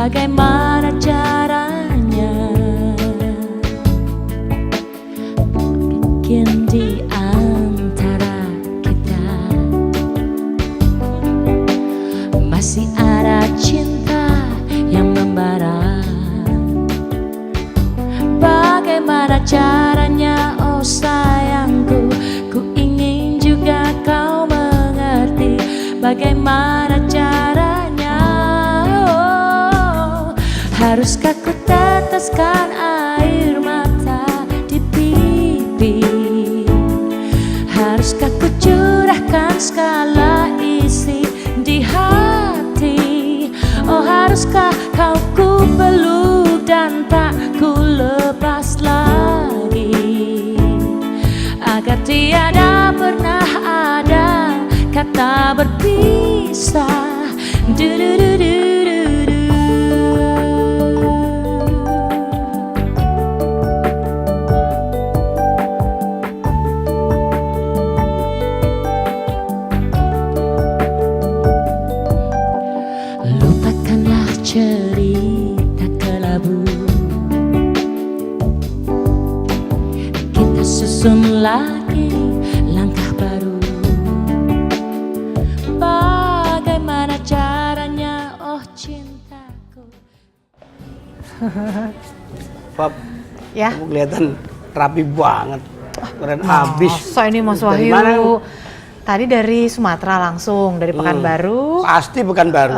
bagaimana caranya bikin di antara kita masih ada cinta yang membara. Bagaimana caranya, oh sayangku, ku ingin juga kau mengerti. Bagaimana caranya, oh, haruskah ku teteskan air mata di pipi? Haruskah ku curahkan segala isi di hati? Oh haruskah kau ku peluk dan tak ku lepas lagi, agar tiada pernah ada kata berpisah. Du-du-du-du-du-du. Lupakanlah cerita kelabu, kita susun lagi langkah baru. Bagaimana caranya, oh cintaku. Pap, Ya. kamu kelihatan rapi banget, keren abis. Masa ini Mas Dari Wahyu? mana kamu? Tadi dari Sumatera langsung, dari Pekanbaru. Pasti Pekanbaru.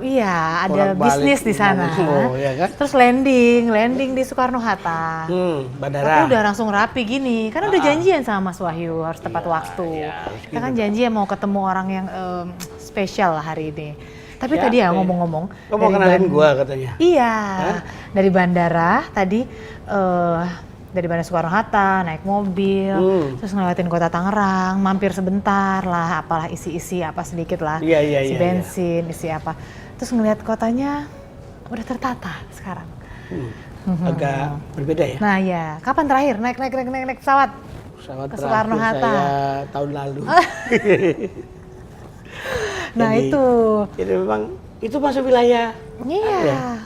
Iya, ada Bolak-balik. bisnis di sana. Oh, iya kan? Terus landing di Soekarno-Hatta. Bandara. Tapi udah langsung rapi gini, karena udah janjian sama Mas Wahyu, harus tepat waktu. Kita kan janjian mau ketemu orang yang spesial lah hari ini. Tapi Siapa tadi ya ya? ngomong-ngomong. Kamu mau kenalin gua katanya? Iya, dari bandara tadi dari Bandara Soekarno-Hatta naik mobil, terus ngelewatin kota Tangerang, mampir sebentar lah, apalah isi-isi apa sedikit lah, isi bensin, isi apa. Terus ngeliat kotanya udah tertata sekarang. Agak berbeda ya? Nah ya, kapan terakhir naik pesawat? Pesawat ke terakhir Soekarno-Hatta. saya tahun lalu. Nah Jadi- itu, Jadi memang itu masuk wilayah iya.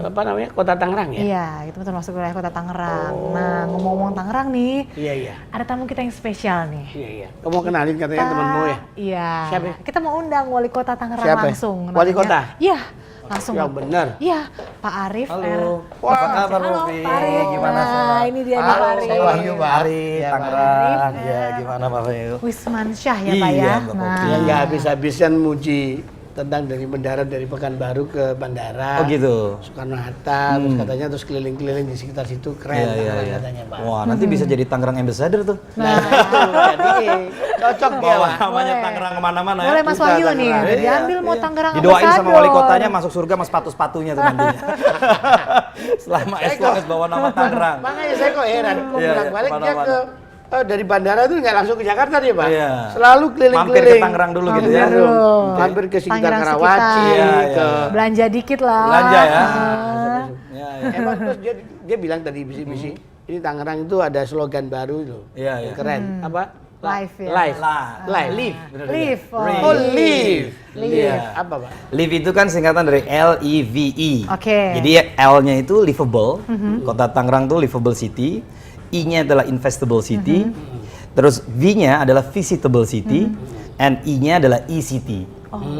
apa namanya, kota Tangerang ya? Iya, itu termasuk wilayah kota Tangerang. Oh. Nah, ngomong-ngomong Tangerang nih, Iya. ada tamu kita yang spesial nih. Iya. Kamu mau kenalin katanya temanmu ya? Iya. Siapa? Kita mau undang wali kota Tangerang Siapa? langsung. Wali namanya. kota? Iya, langsung. Yang benar. Iya, Pak Arif. Halo, Wah, apa kabar halo, Rofi? Pak Arif. Gimana Nah, semua? ini dia Halo, Pak Arif. saya Wahyu, Pak Arif, Ya, Pak Tangerang. Arif. Ya, gimana Pak Wahyu? Wismansyah ya Pak Iya, ya. Mbak Nah, Popi. Dia nggak habis-habisan muji tentang dari mendarat dari Pekanbaru ke bandara. Oh gitu. Soekarno-Hatta, terus katanya terus keliling-keliling di sekitar situ keren Iya. katanya Pak. Wah, nanti bisa jadi Tangerang Ambassador tuh. Nah, itu jadi cocok dia Bawa Pak. namanya Boleh. Tangerang kemana-mana ya. boleh Mas Bisa, Wahyu nih, Tangerang. udah Iya, diambil mau iya. Tangerang Didoain sama Ambassador. wali kotanya masuk surga sama sepatu-sepatunya tuh nantinya. Selama SKS bawa nama Tangerang. Makanya saya kok heran, kok Iya, bolak-balik dia kemana-mana. ke dari bandara itu nggak langsung ke Jakarta dia Pak. Iya. Selalu keliling-keliling. Mampir ke Tangerang dulu gitu ya. Mampir dulu. Mampir ke sekitar Tangerang Karawaci, sekitar. Iya, ke Belanja dikit lah. Belanja ya. Ah. Ya, Emang terus dia bilang tadi bisi-bisi, ini Tangerang itu ada slogan baru itu. Iya, iya. Yang keren. Apa? Live ya. Live. Live. Live. Live. Oh, live. Iya. Apa, Pak? Live itu kan singkatan dari LEVE. Oke. Jadi L-nya itu livable, kota Tangerang tuh livable city. I-nya adalah investable city. Terus V-nya adalah visitable city. And I-nya adalah e-city.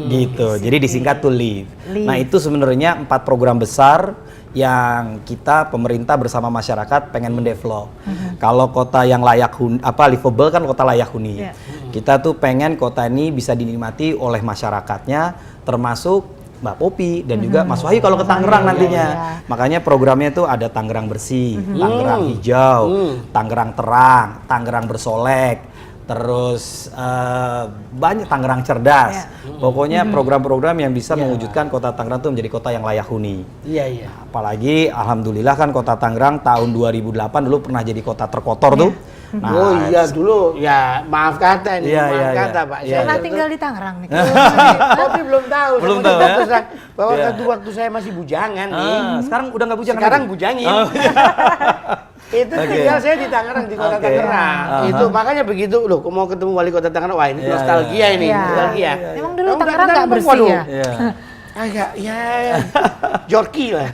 Gitu. Jadi disingkat tuh Live. Live. Nah, itu sebenarnya 4 program besar yang kita pemerintah bersama masyarakat pengen mendevelop. Kalau kota yang layak livable kan kota layak huni. Iya. Kita tuh pengen kota ini bisa dinikmati oleh masyarakatnya, termasuk Mbak Popi dan juga Mas Wahyu kalau ke Tangerang nantinya. Iya. Makanya programnya tuh ada Tangerang bersih, Tangerang hijau, Tangerang terang, Tangerang bersolek, terus banyak Tangerang cerdas. Pokoknya program-program yang bisa mewujudkan kota Tangerang tuh menjadi kota yang layak huni. Iya. Apalagi alhamdulillah kan kota Tangerang tahun 2008 dulu pernah jadi kota terkotor tuh. Nah, Oh iya dulu ya maaf kata ini, Iya, maaf iya, kata iya. Pak. Iya, Saya Pernah itu- tinggal di Tangerang nih. Tapi belum tahu. Belum Saya tahu, mau ya? terus terang bahwa Iya. waktu saya masih bujangan nih. Sekarang udah nggak bujang Sekarang lagi? bujangin. Oh. Itu Oke. tinggal saya di Tangerang, di kota Oke. Tangerang. Aha. Itu makanya begitu loh, mau ketemu wali kota Tangerang, wah ini Iya, nostalgia iya. ini, Iya. nostalgia. Emang dulu Kamu Tangerang nggak ketemu, bersih waduh. ya? Iya. Agak ya jorki lah.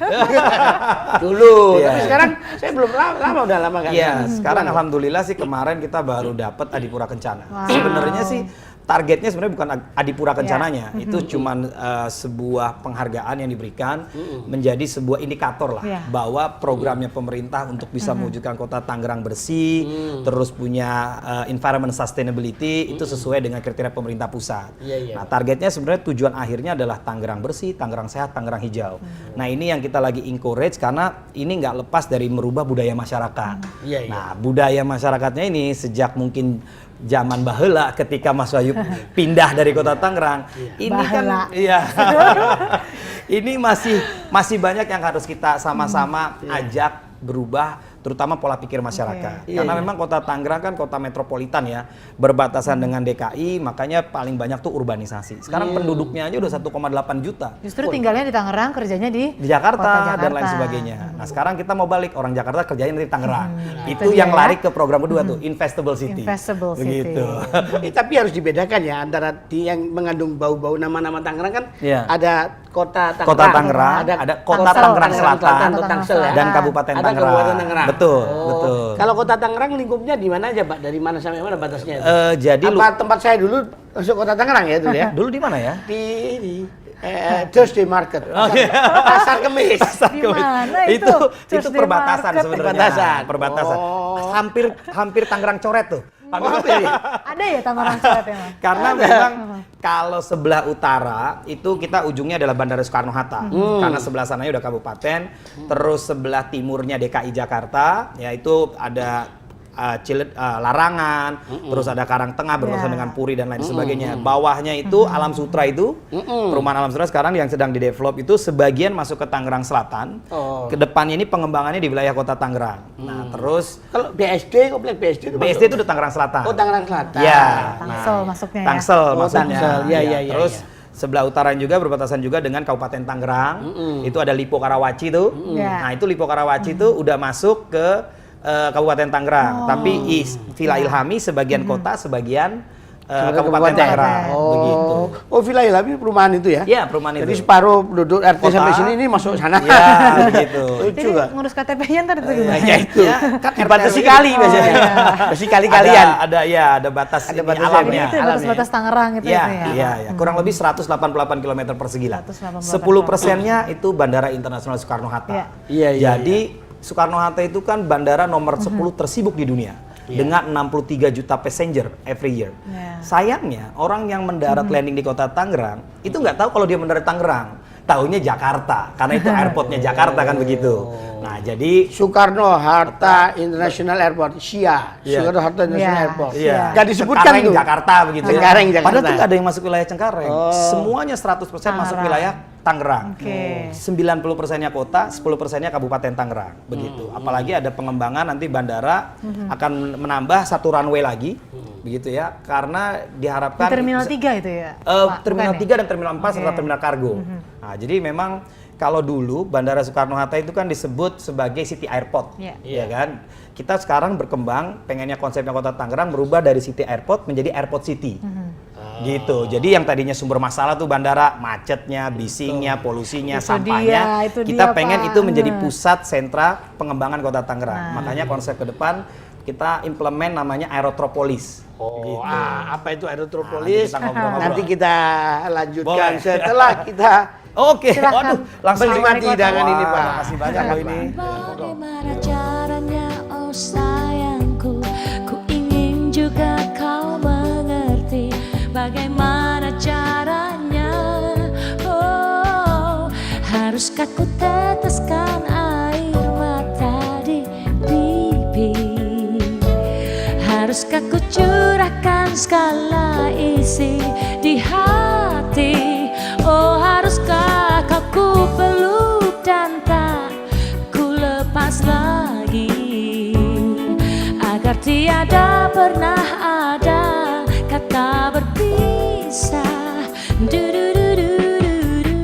Dulu. Iya. Tapi sekarang saya belum lama udah lama nggak. Iya, kesana. sekarang alhamdulillah sih kemarin kita baru dapat Adipura Kencana. Wow. Sebenarnya sih targetnya sebenarnya bukan Adipura Iya. Kencananya, itu cuman sebuah penghargaan yang diberikan menjadi sebuah indikator lah Iya. bahwa programnya pemerintah untuk bisa mewujudkan kota Tangerang bersih, terus punya environment sustainability itu sesuai dengan kriteria pemerintah pusat. Iya, iya. Nah, targetnya sebenarnya tujuan akhirnya adalah Tangerang bersih, Tangerang sehat, Tangerang hijau. Nah, ini yang kita lagi encourage karena ini nggak lepas dari merubah budaya masyarakat. Iya, iya. Nah, budaya masyarakatnya ini sejak mungkin zaman baheula ketika Mas Wahyu pindah dari kota Tangerang, ini Baheula. kan iya. Ini masih banyak yang harus kita sama-sama ajak berubah, terutama pola pikir masyarakat. Oke. Karena Iya, iya. memang kota Tangerang kan kota metropolitan ya, berbatasan dengan DKI, makanya paling banyak tuh urbanisasi. Sekarang penduduknya aja udah 1,8 juta. Justru tinggalnya di Tangerang, kerjanya di Di Jakarta, kota dan lain Jakarta. sebagainya. Nah, sekarang kita mau balik, orang Jakarta kerjain di Tangerang. itu Itu dia yang ya. lari ke program kedua tuh, Investable City. Investable City. Begitu. Tapi harus dibedakan ya antara yang mengandung bau-bau nama-nama Tangerang kan Iya. ada kota Tangerang, Kota Tangerang, ada Kota Tangsel. Tangerang Selatan, atau Tangsel ya. dan Kabupaten Ada Tangerang. Kabupaten Tangerang. Betul, Oh. betul. Kalau Kota Tangerang lingkupnya di mana aja, Pak? Dari mana sampai mana batasnya? itu? Jadi Apa tempat saya dulu masuk Kota Tangerang ya dulu ya? dulu di mana ya? Di Thursday Market, pasar Kemis. Di mana itu? itu Thursday perbatasan Market. sebenarnya. Perbatasan. Perbatasan. Oh. Hampir Tangerang coret tuh. Ada ya Tangerang Coret ya, Mas? Karena memang kalau sebelah utara itu kita ujungnya adalah Bandara Soekarno-Hatta. Karena sebelah sananya udah kabupaten, terus sebelah timurnya DKI Jakarta, yaitu ada Larangan, terus ada Karangtengah berbatasan Ya. dengan Puri dan lain sebagainya. Bawahnya itu Alam Sutra itu, perumahan Alam Sutra sekarang yang sedang didevelop itu sebagian masuk ke Tangerang Selatan. Oh. Kedepannya ini pengembangannya di wilayah kota Tangerang. Nah, terus Kalau BSD, komplek BSD itu BSD itu udah Tangerang Selatan. Oh, Tangerang Selatan. Ya. Tangsel masuknya ya. Tangsel Oh, maksudnya. Tangsel. Iya, iya, iya, Terus iya. sebelah utara juga berbatasan juga dengan Kabupaten Tangerang. Itu ada Lipo Karawaci tuh. Ya. Nah, itu Lipo Karawaci tuh udah masuk ke Kabupaten Tangerang. Tapi Villa Ilhami sebagian kota, sebagian Kabupaten Tangerang. Begitu. Oh, Villa Ilhami perumahan itu ya? Iya, perumahan Jadi itu. separuh penduduk RT Kota. sampai sini ini masuk sana. Iya, begitu. Lucu Jadi kan? ngurus KTP-nya ntar itu gimana? Ya itu. Ya, kan Dibatasi RT kali itu. biasanya. Oh, iya. Batasi kali-kalian. Ada batas Ada ini, batasnya. Jadi alamnya. itu ya batas-batas Tangerang itu Iya, ya. iya. Kurang lebih 188 km persegi lah. 188 10%-nya itu Bandara Internasional Soekarno-Hatta. Iya. Iya, iya, Jadi Soekarno-Hatta itu kan bandara nomor 10 tersibuk di dunia dengan 63 juta passenger every year. Iya. Sayangnya orang yang mendarat landing di kota Tangerang itu nggak tahu kalau dia mendarat Tangerang. Taunya Jakarta, karena itu airportnya Jakarta kan begitu. Nah, jadi Soekarno-Hatta International Airport, SIA, Iya. Soekarno-Hatta International Iya. Airport. iya. Gak disebutkan Cengkareng tuh. Jakarta begitu ya. Cengkareng Jakarta. Padahal tuh nggak ada yang masuk wilayah Cengkareng. Oh. Semuanya 100% masuk Tangerang. wilayah Tangerang. Oke. 90%-nya kota, 10%-nya Kabupaten Tangerang. Begitu. Apalagi ada pengembangan nanti bandara akan menambah satu runway lagi. Begitu ya. Karena Di diharapkan Terminal 3 itu ya? Pak? Terminal Bukan 3 ya? dan Terminal 4 serta Oke. Terminal Kargo. Nah, jadi memang kalau dulu Bandara Soekarno-Hatta itu kan disebut sebagai City Airport, Iya. ya kan? Kita sekarang berkembang, pengennya konsepnya Kota Tangerang berubah dari City Airport menjadi Airport City. Gitu. Jadi yang tadinya sumber masalah tuh bandara, macetnya, bisingnya, polusinya, Itu sampahnya, dia, itu kita dia, pengen Pak. itu menjadi pusat sentra pengembangan Kota Tangerang. Makanya konsep ke depan kita implement namanya Aerotropolis. Oh, apa itu Nah, Aerotropolis? nanti kita ngobrol-ngobrol. Nanti kita lanjutkan Boleh. setelah kita Oke, Silakan. waduh, langsung menikmati hidangan ini, Pak. Terima kasih banyak loh ini. Bagaimana caranya, oh sayangku, ku ingin juga kau mengerti. Bagaimana caranya, oh haruskah ku teteskan air mata di pipi? Haruskah ku curahkan segala isi di hati? Oh haruskah kau ku peluk dan tak ku lepas lagi, agar tiada pernah ada kata berpisah. Du-du-du-du-du-du.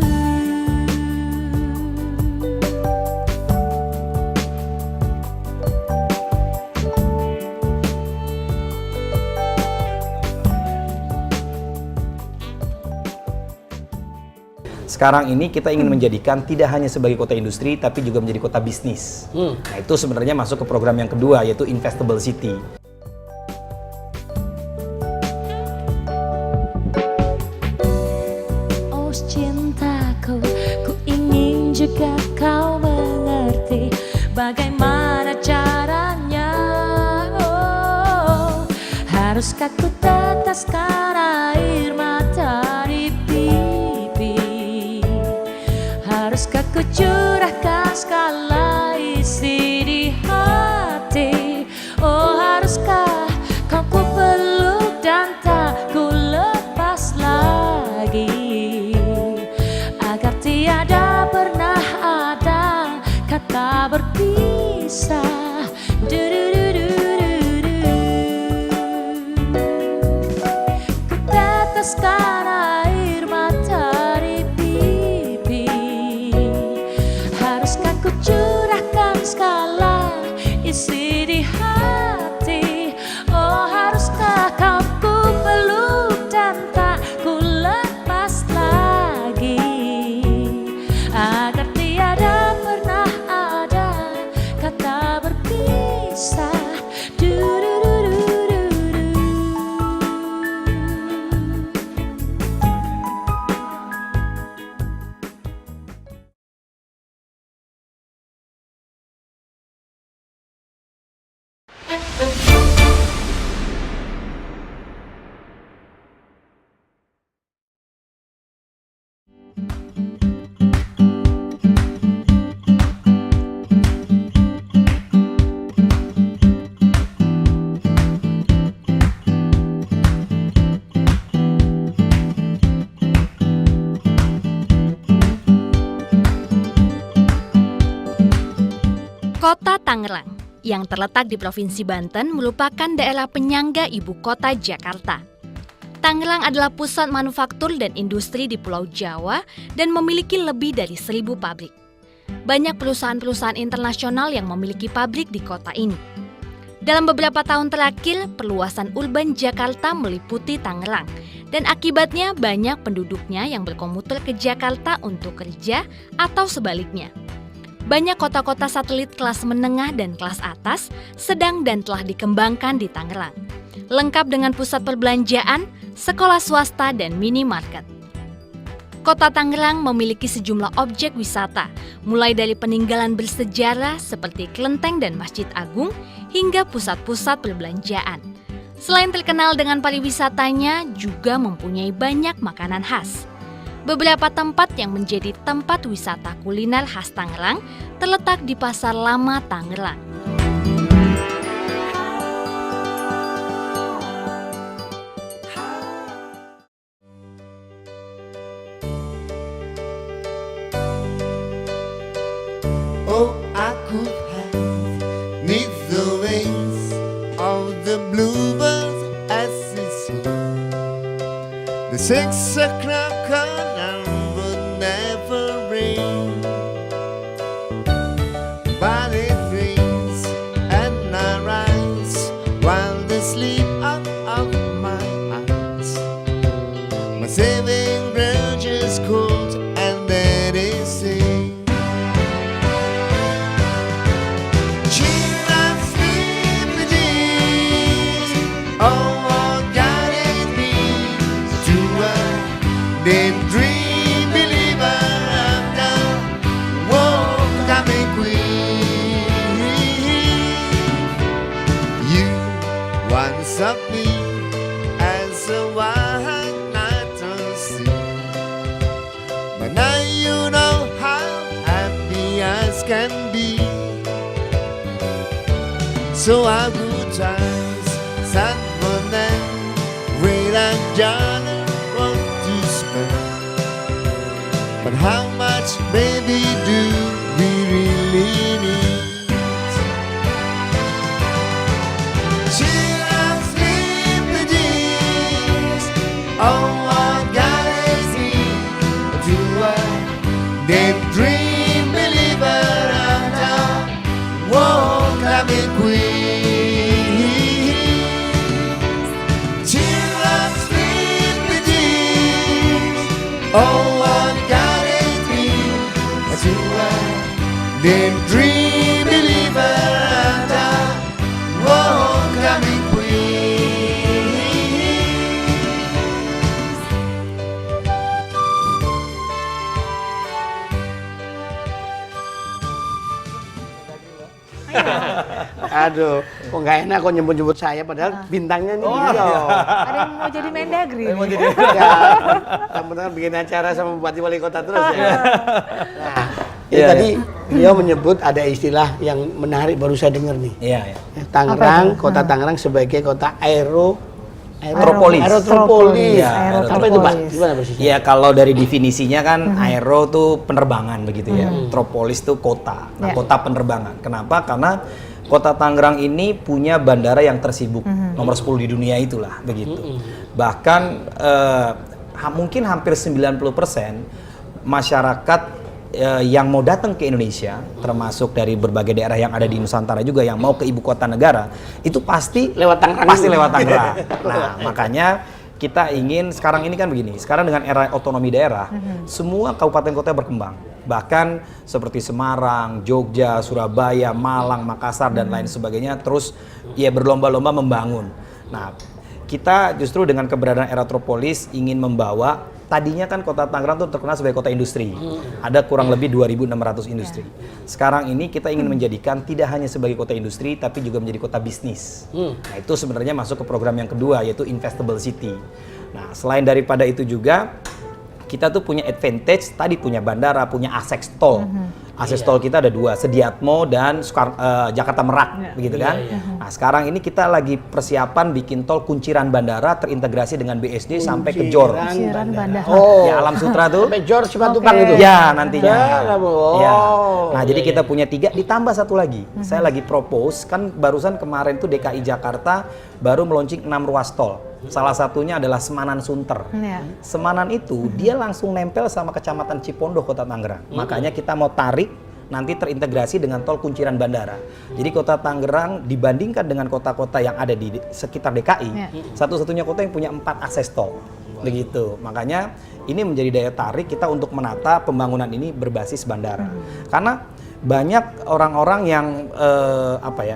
sekarang ini kita ingin menjadikan tidak hanya sebagai kota industri, tapi juga menjadi kota bisnis. Nah itu sebenarnya masuk ke program yang kedua, yaitu Investable City. Oh cintaku, ku ingin juga kau mengerti bagaimana caranya. Oh, haruskah ku teteskan air mata di pipi? Haruskah ku curahkan segala isi di hati? Oh haruskah kau ku peluk dan tak ku lepas lagi, agar tiada pernah ada kata berpisah. Ku teteskan air mata di pipi. Haruskah ku curahkan segala isi di hati? Oh haruskah kau ku peluk dan tak ku lepas lagi, agar tiada pernah ada kata berpisah. Kota Tangerang yang terletak di Provinsi Banten merupakan daerah penyangga ibu kota Jakarta. Tangerang adalah pusat manufaktur dan industri di Pulau Jawa dan memiliki lebih dari 1.000 pabrik. Banyak perusahaan-perusahaan internasional yang memiliki pabrik di kota ini. Dalam beberapa tahun terakhir, perluasan urban Jakarta meliputi Tangerang, dan akibatnya banyak penduduknya yang berkomuter ke Jakarta untuk kerja atau sebaliknya. Banyak kota-kota satelit kelas menengah dan kelas atas sedang dan telah dikembangkan di Tangerang, lengkap dengan pusat perbelanjaan, sekolah swasta, dan minimarket. Kota Tangerang memiliki sejumlah objek wisata, mulai dari peninggalan bersejarah seperti Kelenteng dan Masjid Agung, hingga pusat-pusat perbelanjaan. Selain terkenal dengan pariwisatanya, juga mempunyai banyak makanan khas. Beberapa tempat yang menjadi tempat wisata kuliner khas Tangerang terletak di Pasar Lama Tangerang. Oh, I could have neath the wings of the bluebirds as they sing. The 6 o'clock alarm would never ring, but it rings and I rise while the sleep of my eyes. My saving branch is cold and then it sings. Oh, what God is me to a daydream believer of the world coming queen. You once of me as a white night on the sea, but now you know how happy as can be. So our good times sad for them, great and jolly want to spend. But how much, baby, do we really need? Chill and sleep with ease. Oh, what God is need to a daydream believer of the world coming queen. Oh, what God Daydream believer and a homecoming queen. Aduh, kok nggak enak kok nyebut-nyebut saya padahal bintangnya nih beliau. Ada yang mau jadi Mendagri nih. Ya, teman-teman bikin acara sama bupati wali kota terus ya. Nah, Iya, tadi beliau menyebut ada istilah yang menarik baru saya dengar nih. Iya, iya. Tangerang, kota Tangerang sebagai kota Aerotropolis. Aerotropolis. Iya, Apa itu Pak? Gimana persisnya? Iya, kalau dari definisinya kan aero tuh penerbangan begitu ya. Tropolis tuh kota. Nah, kota penerbangan. Kenapa? Karena Kota Tangerang ini punya bandara yang tersibuk nomor 10 di dunia itulah begitu. Bahkan mungkin hampir 90% masyarakat yang mau datang ke Indonesia, termasuk dari berbagai daerah yang ada di Nusantara juga yang mau ke ibu kota negara, itu pasti Lewat Tangerang. Pasti lewat Tangerang. Nah, makanya kita ingin sekarang ini kan begini. Sekarang dengan era otonomi daerah, semua kabupaten kota berkembang. Bahkan seperti Semarang, Jogja, Surabaya, Malang, Makassar dan lain sebagainya terus ya berlomba-lomba membangun. Nah, kita justru dengan keberadaan Aerotropolis ingin membawa, tadinya kan kota Tangerang itu terkenal sebagai kota industri. Ada kurang lebih 2.600 industri. Sekarang ini kita ingin menjadikan tidak hanya sebagai kota industri, tapi juga menjadi kota bisnis. Nah, itu sebenarnya masuk ke program yang kedua, yaitu Investable City. Nah, selain daripada itu juga, kita tuh punya advantage, tadi punya bandara, punya akses tol. Akses tol kita ada dua, Sediatmo dan Jakarta Merak, begitu kan? Nah, sekarang ini kita lagi persiapan bikin tol Kunciran Bandara terintegrasi dengan BSD sampai ke JOR. Kunciran Bandara. Oh, Ya, Alam Sutra tuh. sampai JOR Simatupang itu. Ya, nantinya. Oh. Ya. Nah, jadi kita punya 3, ditambah satu lagi. Saya lagi propose, kan barusan kemarin tuh DKI Jakarta baru meluncing 6 ruas tol. Salah satunya adalah Semanan Sunter. Ya. Semanan itu dia langsung nempel sama Kecamatan Cipondoh, Kota Tangerang. Makanya kita mau tarik nanti terintegrasi dengan tol Kunciran Bandara. Jadi Kota Tangerang dibandingkan dengan kota-kota yang ada di sekitar DKI, satu-satunya kota yang punya 4 akses tol. Begitu. Makanya ini menjadi daya tarik kita untuk menata pembangunan ini berbasis bandara. Karena banyak orang-orang yang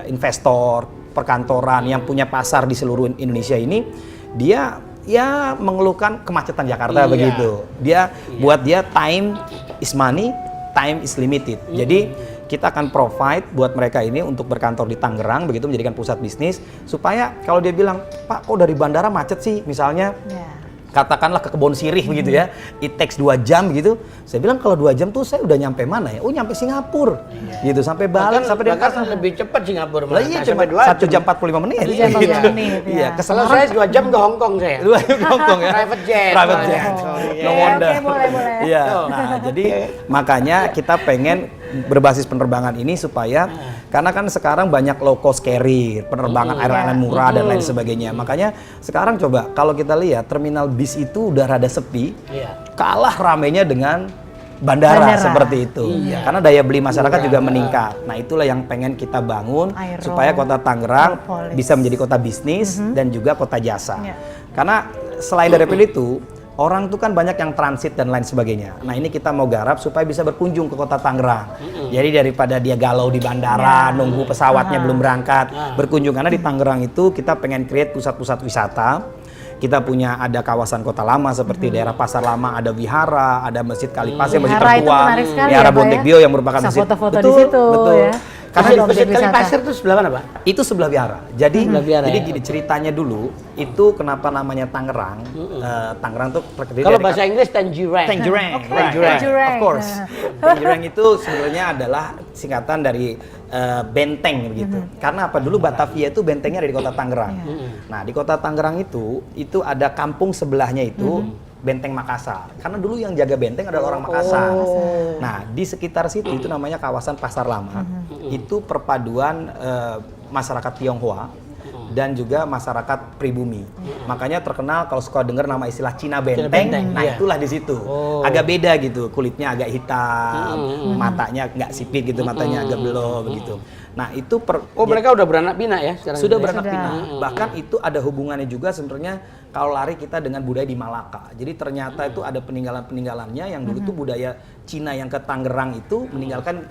investor, perkantoran yang punya pasar di seluruh Indonesia ini, dia ya mengeluhkan kemacetan Jakarta begitu. Dia buat dia time is money, time is limited. Jadi kita akan provide buat mereka ini untuk berkantor di Tangerang begitu, menjadikan pusat bisnis supaya kalau dia bilang, "Pak, kok dari bandara macet sih?" misalnya. Katakanlah ke Kebon Sirih begitu ya, it takes 2 jam gitu. Saya bilang kalau 2 jam tuh saya udah nyampe mana ya? Oh, nyampe Singapura. Gitu, sampai Bali, sampai Denpasar lebih cepat Singapura. Lah iya, cuma 1 jam 45 menit. 1 jam 45 menit, ya. Iya, ke Kalau saya 2 jam ke Hong Kong saya. 2 jam ke Hong Kong ya. Private jet. Private jet. No wonder. Oke, boleh. Iya. Nah, jadi makanya kita pengen berbasis penerbangan ini supaya karena kan sekarang banyak low cost carrier, penerbangan airline murah dan lain sebagainya. Makanya sekarang coba kalau kita lihat terminal bis itu udah rada sepi, kalah ramainya dengan bandara seperti itu. Karena daya beli masyarakat juga meningkat. Nah, itulah yang pengen kita bangun supaya Kota Tangerang bisa menjadi kota bisnis dan juga kota jasa. Karena selain dari itu, orang tuh kan banyak yang transit dan lain sebagainya. Nah, ini kita mau garap supaya bisa berkunjung ke Kota Tangerang. Jadi daripada dia galau di bandara, nunggu pesawatnya belum berangkat, berkunjung. Karena di Tangerang itu kita pengen create pusat-pusat wisata. Kita punya ada kawasan kota lama seperti daerah Pasar Lama, ada wihara, ada Masjid Kalipasir, masjid tertua, wihara Bontek Bio yang merupakan bisa masjid. foto-foto di situ ya. Karena Masjid Kalipasir itu sebelah mana, Pak? Itu sebelah wihara. Jadi wihara, jadi ya? gini ceritanya dulu, itu kenapa namanya Tangerang? Tangerang tuh terdiri Kalau dari bahasa Inggris Tangerang. Tangerang, Tangerang. right, of course. Tangerang itu sebenarnya adalah singkatan dari benteng begitu. Karena apa? Dulu Batavia itu bentengnya ada di Kota Tangerang. Nah, di Kota Tangerang itu ada kampung sebelahnya itu Benteng Makassar. Karena dulu yang jaga benteng adalah orang Makassar. Nah, di sekitar situ itu namanya kawasan Pasar Lama. Itu perpaduan masyarakat Tionghoa dan juga masyarakat pribumi. Makanya terkenal kalau suka dengar nama istilah Cina Benteng. Nah, itulah di situ. Agak beda gitu, kulitnya agak hitam, matanya nggak sipit gitu, matanya agak belo begitu. Nah, itu mereka udah beranak pinak ya sekarang. Sudah beranak pinak. Bahkan itu ada hubungannya juga sebenarnya kalau lari kita dengan budaya di Malaka. Jadi ternyata itu ada peninggalan-peninggalannya yang dulu tuh budaya Cina yang ke Tangerang itu meninggalkan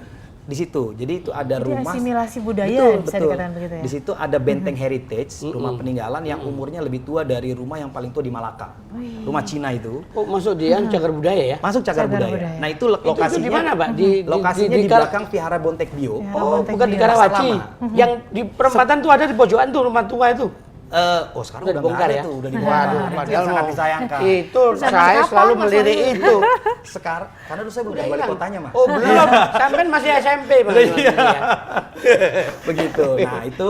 di situ. Jadi itu ada Jadi rumah asimilasi budaya bisa dikatakan begitu ya. Di situ ada benteng heritage, rumah peninggalan yang umurnya lebih tua dari rumah yang paling tua di Malaka. Rumah Cina itu. Oh, masuk dia cagar budaya ya? Masuk cagar Cagar budaya. budaya. Nah, itu Itu lokasinya di mana, Pak? lokasinya di belakang Vihara Bontek Bio. Oh, Bontek bukan di Bio. Karawaci. Lama. Yang di perempatan tuh ada di pojokan tuh rumah tua itu. Oh sekarang Udah udah nggak dibongkar ada ya? tuh, udah Waduh, dibongkar. Itu yang padahal sangat mau- disayangkan. Itu Zaman saya kapan, selalu Mas melirik Wahyu? itu. Sekarang karena dulu saya belum Udah wali hilang. kotanya, Mas. Oh, belum. Sampai masih SMP, Bang. Begitu. Nah, itu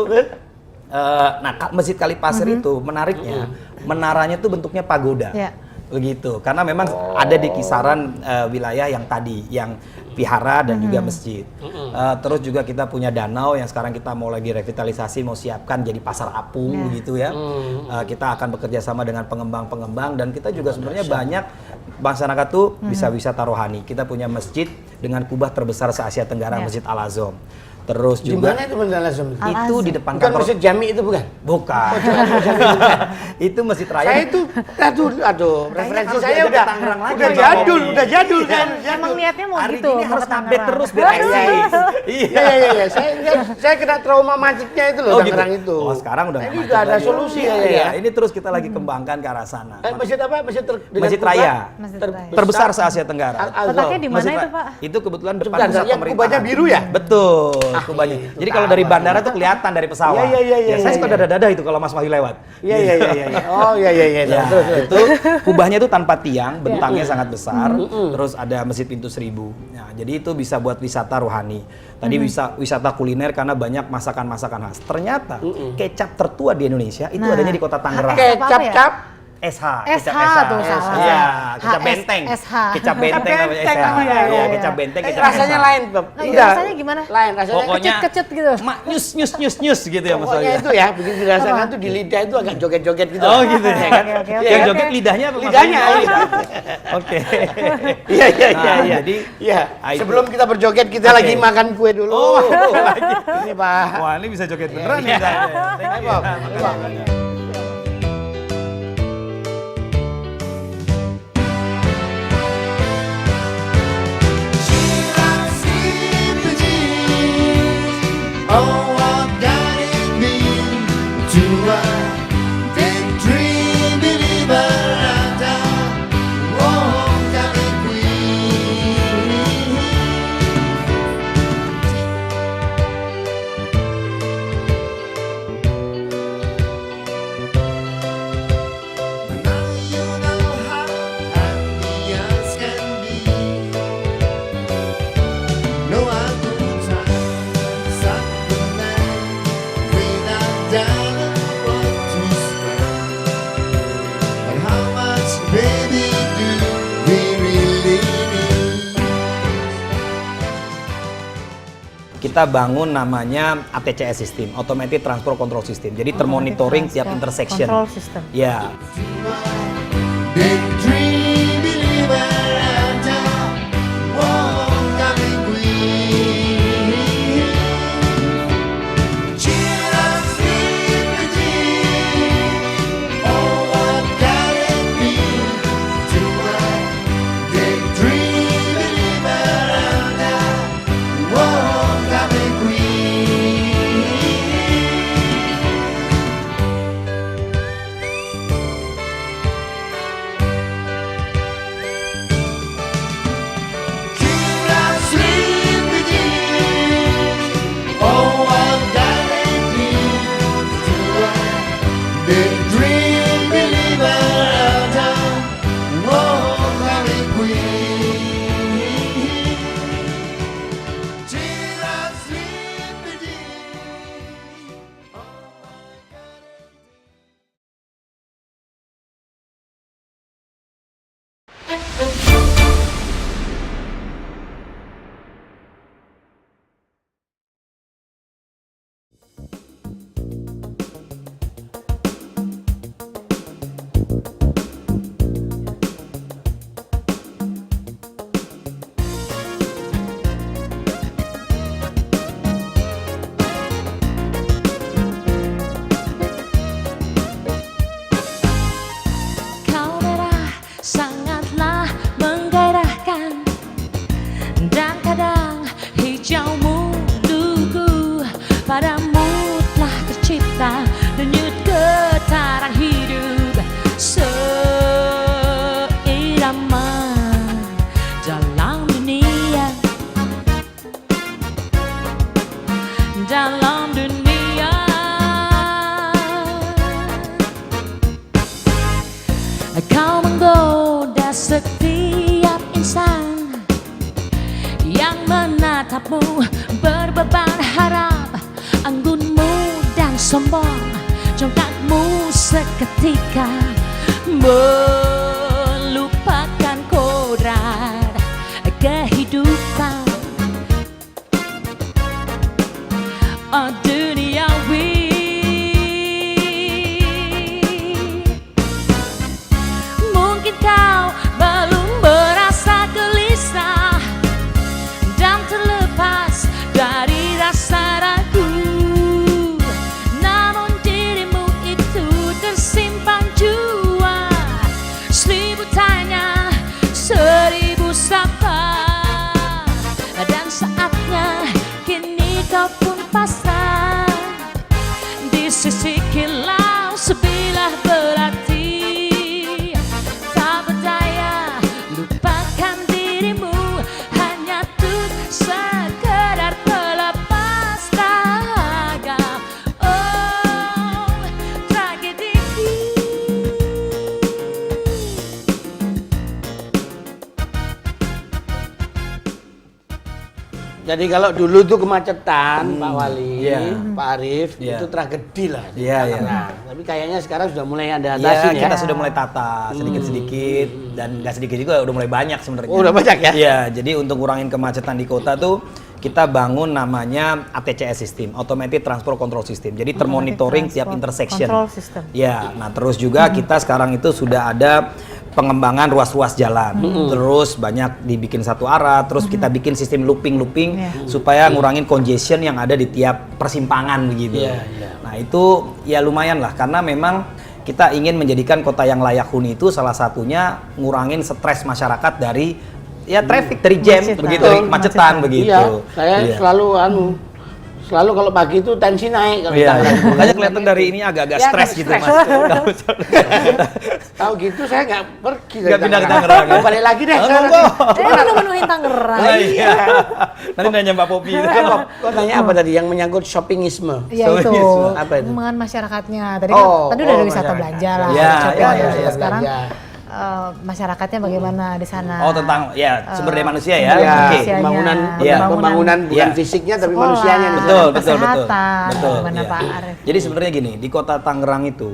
Masjid Kalipasir itu menariknya, menaranya tuh bentuknya pagoda. Ya. Begitu. Karena memang ada di kisaran wilayah yang tadi, yang vihara dan juga masjid. Terus juga kita punya danau yang sekarang kita mau lagi revitalisasi, mau siapkan jadi pasar apung gitu ya. Kita akan bekerja sama dengan pengembang-pengembang dan kita juga sebenarnya banyak masyarakat tuh bisa wisata rohani. Kita punya masjid dengan kubah terbesar se-Asia Tenggara, Masjid Al-Azom. Terus Di juga mana itu Bang Al-Azom? itu di depan Bukan kantor. Masjid Jami itu bukan? Bukan. Itu Masjid Raya. Saya itu aduh, referensi harus saya diajak udah ke Tangerang lagi, udah Bang jadul, Bobi. udah jadul kan. Emang niatnya mau Hari gitu. ini mau harus ke update Tangerang. terus biar eksis. Iya. Saya kena trauma macetnya itu loh Tangerang itu. Oh, sekarang udah nggak Ini macet udah ada lagi. solusi Iya, ya. iya. Ini terus kita lagi kembangkan ke arah sana. Masjid apa? Masjid dengan Masjid kubah Raya. Masjid ter- Raya. Terbesar se-Asia Tenggara. Al-Azhar. Letaknya di mana Masjid itu, Ra- Pak? Itu kebetulan depan Sebentar, pusat yang pemerintahan. kubahnya biru ya? Betul, kubahnya. itu Jadi kalau tahu dari aku. bandara tuh kelihatan dari pesawat. Iya, Saya suka iya. dada-dada itu kalau Mas Wahyu lewat. Iya. Oh iya. Ya, Terus. itu kubahnya itu tanpa tiang, bentangnya sangat besar. Terus ada Masjid Pintu Seribu. Nah, jadi itu bisa buat wisata rohani. Tadi wisata kuliner karena banyak masakan-masakan khas. Ternyata kecap tertua di Indonesia itu adanya di Kota Tangerang. Kecap-cap. SH, SH tuh salah. Iya, kecap HS, benteng. SH. Kecap benteng namanya SH. Iya. Iya, kecap benteng, kecap Rasanya SH. lain, Beb. Nah, itu Enggak. rasanya gimana? Lain rasanya. Pokoknya Kecut gitu. mak nyus gitu ya Mas Pokoknya Wahyu. itu ya, begitu dirasakan tuh di lidah itu agak joget-joget gitu. Oh gitu ya. Oke. Yang joget lidahnya apa Mas Lidahnya, Wahyu? iya. Oke. Iya. Nah, jadi Iya. itu. Sebelum kita berjoget kita Oke. lagi makan kue dulu. Oh, lagi. Ini Pak. Wah, ini bisa joget beneran nih. Iya. Thank you. Bob. Oh, what got it mean to a daydream believer and a homecoming queen? But now you know how happy us can be. No, I don't time. Baby, do we really need? Kita bangun namanya ATCS system, Automated Transport Control System. Jadi termonitoring tiap intersection. Control system. Ya, Daydream believer and a homecoming queen. Cheer up, sleep with dreams. Oh, what can it mean to a daydream believer and a homecoming queen? Keep us sleep with dreams. Oh, what can it mean to a daydream believer and a homecoming queen? Keep us sleep with dreams. Oh, what can it Kau merah sangatlah setiap insan yang menatapmu berbeban harap, anggunmu dan sombong, congkakmu seketika melupakan kodrat kehidupan. Oh duniawi, mungkin kau belum merasa gelisah dan terlepas dari rasa ragu, namun dirimu itu tersimpan jua. Seribu tanya, seribu sapa, dan saatnya kini kau pun pasrah di sisi kilau sebilah belati. Tak berdaya lupakan dirimu hanya untuk sekedar pelepas dahaga. Oh tragedi. Jadi kalau dulu tuh kemacetan, Pak Wali, Iya. Pak Arief, Iya. itu tragedi lah. di Iya, iya. Tangerang. Tapi kayaknya sekarang sudah mulai ada Ya, atasi kita ya. sudah mulai tata sedikit-sedikit dan nggak sedikit juga udah mulai banyak sebenarnya. Oh, udah banyak ya? Iya, jadi untuk ngurangin kemacetan di kota tuh kita bangun namanya ATCS system, Automated Transport Control System. Jadi termonitoring tiap Transport intersection. Control System. Ya, nah terus juga kita sekarang itu sudah ada pengembangan ruas-ruas jalan. Terus banyak dibikin satu arah, terus kita bikin sistem looping supaya ngurangin congestion yang ada di tiap persimpangan begitu. Iya, iya. Nah, itu ya lumayan lah karena memang kita ingin menjadikan kota yang layak huni itu salah satunya ngurangin stres masyarakat dari ya traffic, dari jam Macetan. begitu, Betul, dari kemacetan begitu. Iya, saya Iya. selalu kalau pagi itu tensi naik kalau di Iya, Tangerang. iya. Makanya kelihatan dari ini agak-agak Ya, stres agak gitu, stres. Mas. Tahu gitu saya nggak pergi dari Nggak pindah ke Tangerang, ya? Balik lagi deh. Oh, sekarang. monggo. Menuhin Tangerang. Nah, iya. Nanti nanya Mbak Popi. Kok nanya apa tadi yang menyangkut shoppingisme? Iya itu, Apa itu? pengembangan masyarakatnya. Tadi Oh, kan tadi udah oh, ada wisata masyarakat. belanja lah, Iya, shopping iya, lah. iya, iya, Sekarang belanja. masyarakatnya bagaimana di sana? Oh, tentang ya sumber daya manusia ya. Ya, Iya, Oke. manusianya. pembangunan, Iya. pembangunan bukan Iya. fisiknya tapi Sekolah, manusianya nih. Betul, betul, betul. kesehatan, Betul. gimana iya. Pak Arief? Jadi sebenarnya gini, di Kota Tangerang itu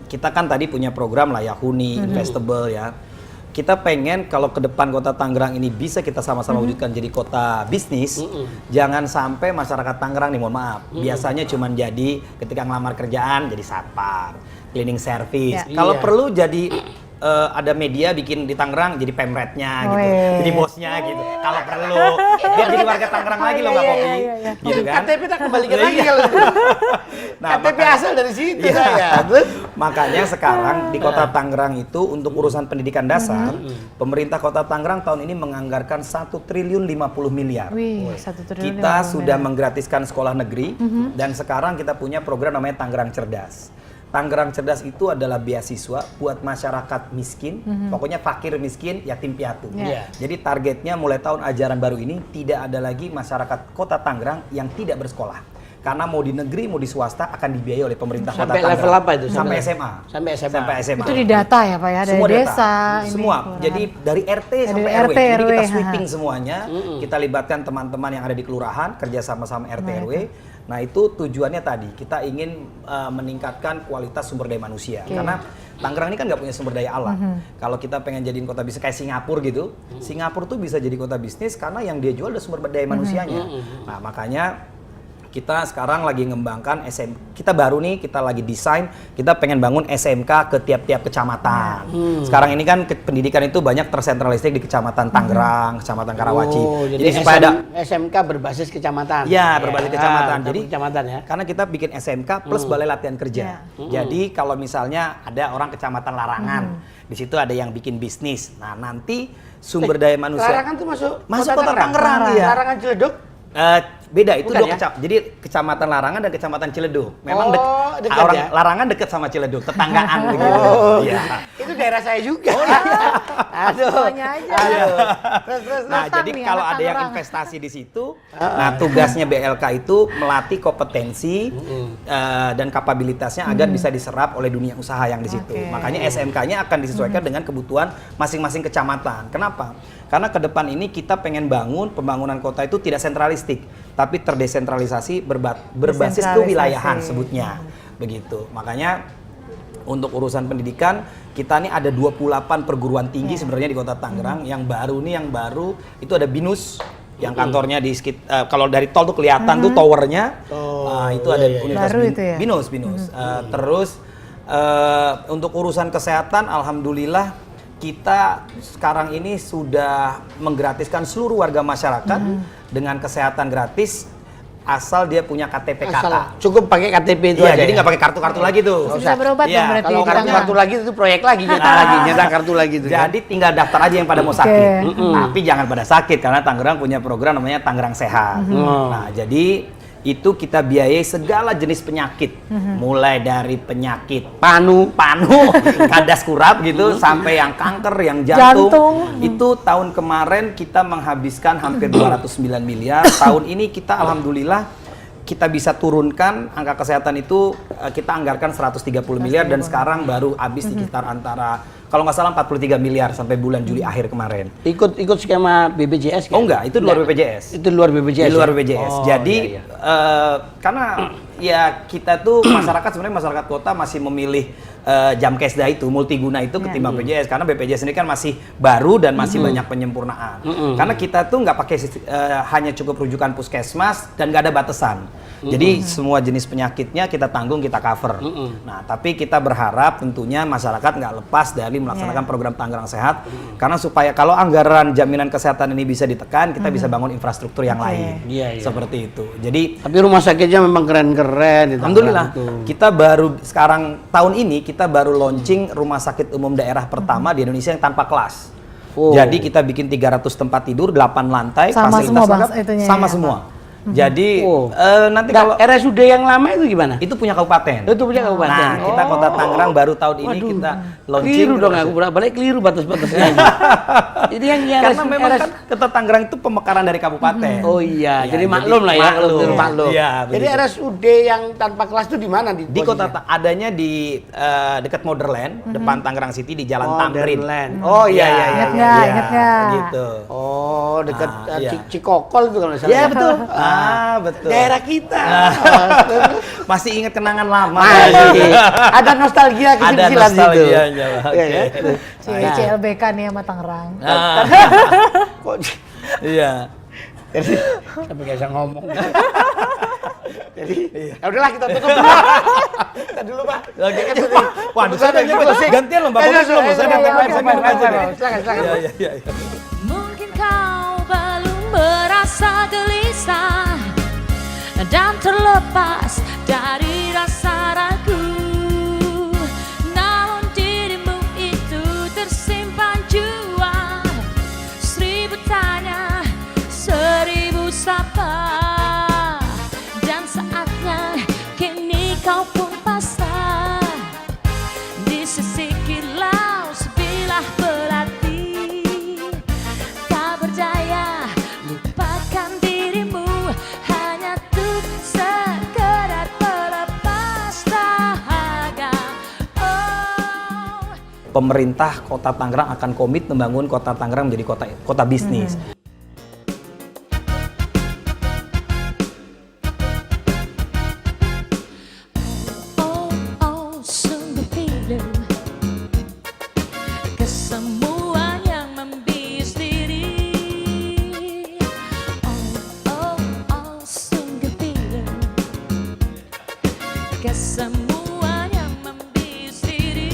kita kan tadi punya program layak huni, investable ya. Kita pengen kalau ke depan Kota Tangerang ini bisa kita sama-sama wujudkan jadi kota bisnis, jangan sampai masyarakat Tangerang nih, mohon maaf, biasanya cuma jadi ketika ngelamar kerjaan jadi satpam, cleaning service. Ya. Kalau Iya. perlu jadi ada media bikin di Tangerang jadi pemretnya gitu, Weh. jadi bosnya gitu. Kalau perlu, biar jadi warga Tangerang lagi loh Mbak Iya, Popi, iya, iya. gitu kan? KTP tak kembalikan Iya. lagi kalau Nah, KTP makanya- asal dari situ Iya. saya. Terus? Makanya sekarang di Kota Tangerang itu untuk urusan pendidikan dasar, pemerintah Kota Tangerang tahun ini menganggarkan 1.050 miliar. Wih, 1 triliun. Kita sudah menggratiskan sekolah negeri dan sekarang kita punya program namanya Tangerang Cerdas. Tangerang Cerdas itu adalah beasiswa buat masyarakat miskin, pokoknya fakir miskin, yatim piatu. Iya. Jadi targetnya mulai tahun ajaran baru ini tidak ada lagi masyarakat Kota Tangerang yang tidak bersekolah. Karena mau di negeri mau di swasta akan dibiayai oleh pemerintah Kota Sampai Tangerang. level apa itu? Sampai SMA. Sampai SMA. Sampai SMA. Itu di data ya Pak ya, dari Semua data. desa. ini, Semua. kelurahan. Jadi dari RT sampai RT, RW. Jadi kita RW, sweeping semuanya. Kita libatkan teman-teman yang ada di kelurahan kerja sama-sama RT RW. Nah, itu tujuannya tadi kita ingin meningkatkan kualitas sumber daya manusia. Karena Tangerang ini kan nggak punya sumber daya alam. Kalau kita pengen jadiin kota bisnis kayak Singapura gitu, Singapura tuh bisa jadi kota bisnis karena yang dia jual adalah sumber daya manusianya. Nah, makanya kita sekarang lagi ngembangkan kita baru nih kita lagi desain, kita pengen bangun SMK ke tiap-tiap kecamatan. Sekarang ini kan pendidikan itu banyak tersentralistik di Kecamatan Tangerang, Kecamatan Karawaci. Oh, jadi supaya ada SMK berbasis kecamatan. ya berbasis kecamatan. Jadi Jadi kecamatan ya. karena kita bikin SMK plus balai latihan kerja. Jadi kalau misalnya ada orang Kecamatan Larangan, di situ ada yang bikin bisnis. Nah, nanti sumber daya manusia Larangan tuh masuk kota Tangerang ya. Larangan Ciledug. Beda itu Bukan dua ya? jadi Kecamatan Larangan dan Kecamatan Ciledug. Memang Oh, dekat orang ya? Larangan dekat sama Ciledug, tetanggaan begitu. Oh, Iya. itu itu daerah saya juga. Aduh. Semuanya aja. Terus. Nah, Datang jadi nih, kalau anak ada yang Tangerang. investasi di situ, nah tugasnya BLK itu melatih kompetensi dan kapabilitasnya agar bisa diserap oleh dunia usaha yang di situ. Oke. Makanya SMK-nya akan disesuaikan dengan kebutuhan masing-masing kecamatan. Kenapa? Karena ke depan ini kita pengen bangun pembangunan kota itu tidak sentralistik, tapi terdesentralisasi berbasis kewilayahan sebutnya. Begitu. Makanya untuk urusan pendidikan kita nih ada 28 perguruan tinggi sebenarnya di Kota Tangerang. Yang baru itu ada BINUS yang kantornya di kalau dari tol tuh kelihatan tuh towernya. Itu ada Universitas Baru itu ya? BINUS. Terus untuk urusan kesehatan alhamdulillah kita sekarang ini sudah menggratiskan seluruh warga masyarakat dengan kesehatan gratis asal dia punya KTP KK. Cukup pakai KTP itu Iya, aja. jadi ya? nggak pakai kartu-kartu lagi tuh. Bisa berobat Iya, dong berarti Kalau di Tangerang. kartu lagi itu proyek lagi, nyetak kartu lagi itu. Jadi tinggal daftar aja yang pada mau sakit. Tapi jangan pada sakit karena Tangerang punya program namanya Tangerang Sehat. Nah, jadi itu kita biayai segala jenis penyakit, mulai dari penyakit panu, kadas kurap gitu, sampai yang kanker, yang jantung. Itu tahun kemarin kita menghabiskan hampir 209 miliar. Tahun ini kita alhamdulillah kita bisa turunkan angka kesehatan itu, kita anggarkan 130 miliar dan sekarang baru habis di sekitar antara kalau nggak salah 43 miliar sampai bulan Juli akhir kemarin. Ikut skema BPJS kan? Oh enggak, itu di luar BPJS. Itu di luar BPJS. Di luar ya? BPJS. Oh, Jadi iya. karena ya kita tuh masyarakat sebenarnya masyarakat kota masih memilih Jamkesda itu multiguna itu ketimbang BPJS karena BPJS ini kan masih baru dan masih banyak penyempurnaan. Karena kita tuh nggak pakai hanya cukup rujukan puskesmas dan nggak ada batasan. Jadi semua jenis penyakitnya kita tanggung, kita cover. Nah, tapi kita berharap tentunya masyarakat nggak lepas dari melaksanakan program Tangerang Sehat karena supaya kalau anggaran jaminan kesehatan ini bisa ditekan, kita bisa bangun infrastruktur yang lain. Iya. Seperti itu. Jadi Tapi rumah sakitnya memang keren-keren. di alhamdulillah Tangerang itu. kita baru sekarang tahun ini kita baru launching rumah sakit umum daerah pertama di Indonesia yang tanpa kelas. Oh. Jadi kita bikin 300 tempat tidur, 8 lantai, Sama fasilitas semua, Bang, lengkap, itunya sama ya, semua. Jadi nanti Nah, kalau RSUD yang lama itu gimana? itu punya kabupaten. Itu punya kabupaten. Nah, kita Kota Tangerang baru tahun ini kita launching. Keliru dong aku, balik keliru batas-batasnya. Jadi yang Karena memang kan Kota Tangerang itu pemekaran dari kabupaten. Oh iya, Ya, jadi maklum lah ya kalau maklum. itu maklum. Iya, Jadi begitu. RSUD yang tanpa kelas itu di mana Di Kota adanya di dekat Modern, depan Tangerang City di Jalan Tamrin. Oh iya iya iya. Ingat nggak? Ingat nggak? Gitu. Oh, dekat iya. Cikokol itu kalau nggak salah. Iya betul. Betul. Daerah kita. Masih ingat kenangan lama. Masih. Ada nostalgia Ada kecil-kecilan situ. nostalgianya. Iya ya. CLBK nih sama Tangerang. Kok Iya. sampai nggak bisa ngomong. Jadi, ya udahlah kita tutup dulu. Kita dulu, Pak. Oke. Kita tutup. Waduh, saya udah Closing. gantian loh, Mbak. Ayo, Fokus dulu, ayo, saya ayo, udah ayo, main, saya ayo, minum ayo, aja ayo, nih. silakan. Iya. Mungkin kau belum merasa gelisah dan terlepas dari rasa ragu. Namun dirimu itu tersimpan jua. 1000 tanya, 1000 sapa. Dan saatnya kini kau pun pasrah di sisi kilau sebilah belati. Tak berdaya lupakan dirimu hanya untuk sekedar pelepas dahaga. Oh. Pemerintah Kota Tangerang akan komit membangun Kota Tangerang menjadi kota bisnis. Oh, sungguh pilu kesemua yang membius diri. Oh, sungguh pilu kesemua yang membius diri.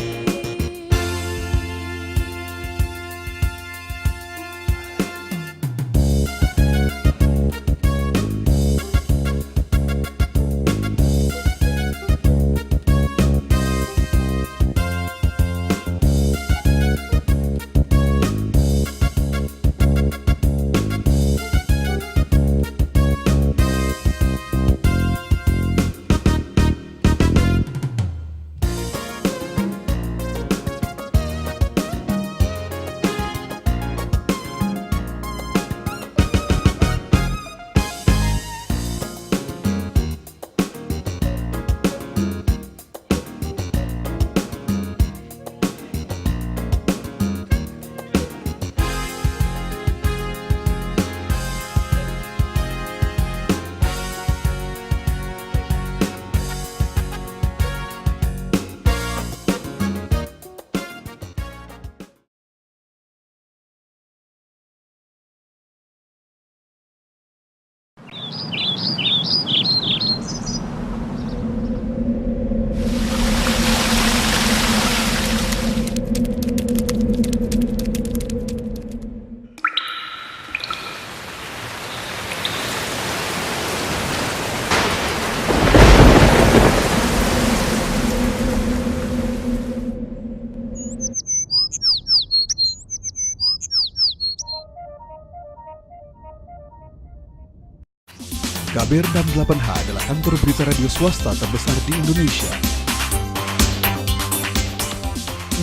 KBR 68H adalah kantor berita radio swasta terbesar di Indonesia.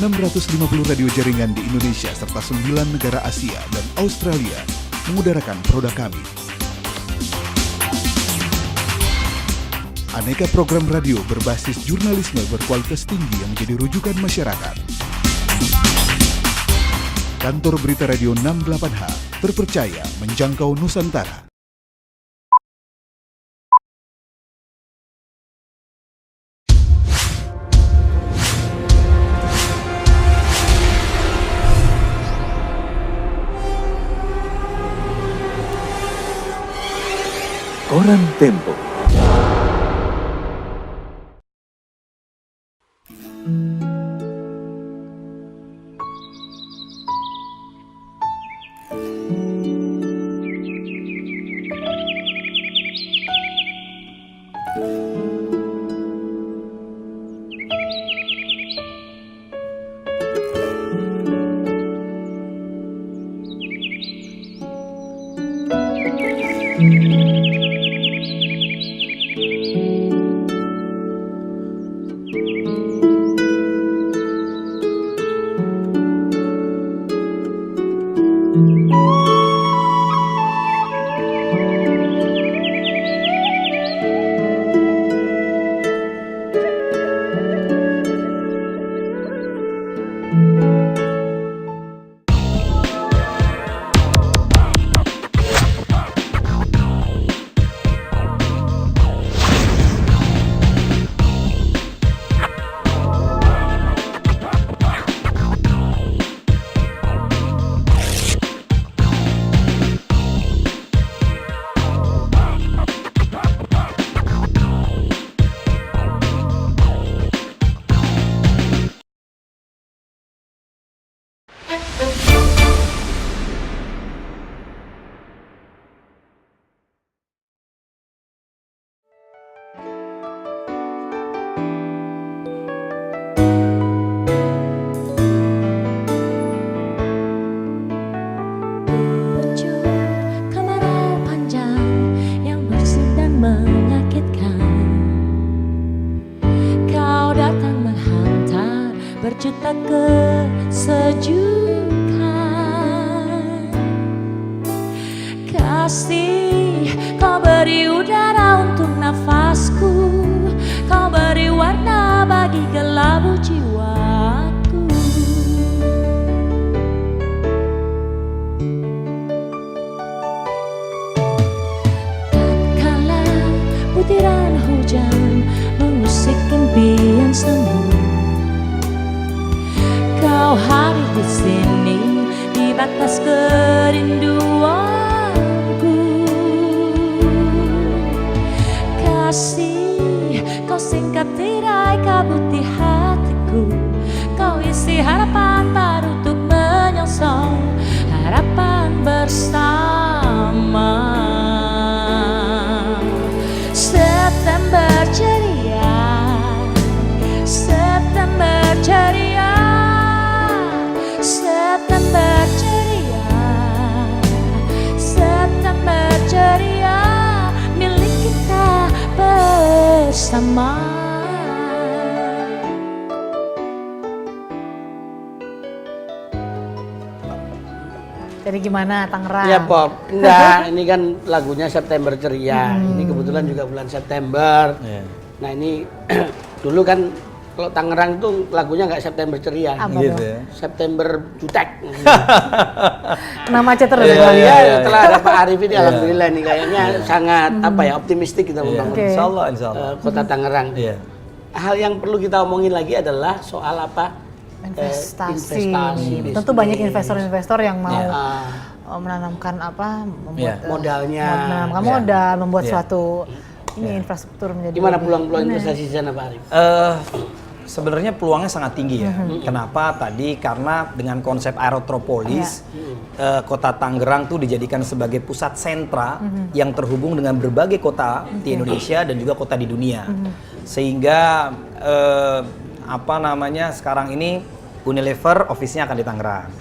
650 radio jaringan di Indonesia serta 9 negara Asia dan Australia mengudarakan produk kami. Aneka program radio berbasis jurnalisme berkualitas tinggi yang menjadi rujukan masyarakat. Kantor berita radio 68H, terpercaya menjangkau Nusantara. Koran Tempo. berjuta kesejukan. Kasih, kau beri udara untuk nafasku, kau beri warna bagi kelabu jiwaku. Tatkala butiran hujan mengusik impian semu, kau hadir di sini di batas kerinduanku. Kasih, kau singkap tirai kabut di hatiku, kau isi harapan baru untuk menyongsong harapan bersama. September ceria, September ceria, September ceria, September ceria, milik kita bersama. Jadi gimana Tangerang? Ya Pop, enggak, ini kan lagunya September ceria. Ini kebetulan juga bulan September. Nah ini dulu kan kalau Tangerang tuh lagunya nggak September ceria, Gitu ya. September jutek. Kena macet terus. Setelah ada Pak Arif ini, alhamdulillah nih kayaknya sangat apa ya, optimistik kita membangun Oke. Insya Allah. kota Tangerang. Iya. Hal yang perlu kita omongin lagi adalah soal apa? Investasi. Investasi, Tentu banyak investor-investor yang mau Ya, menanamkan apa, membuat modalnya. menanamkan Ya. modal, membuat Ya. suatu ini infrastruktur menjadi Gimana lebih- peluang-peluang investasi di sana Pak Arif? Sebenarnya peluangnya sangat tinggi ya. Kenapa? Tadi karena dengan konsep aerotropolis, kota Tangerang tuh dijadikan sebagai pusat sentra yang terhubung dengan berbagai kota di Indonesia dan juga kota di dunia. Sehingga sekarang ini Unilever office-nya akan di Tangerang.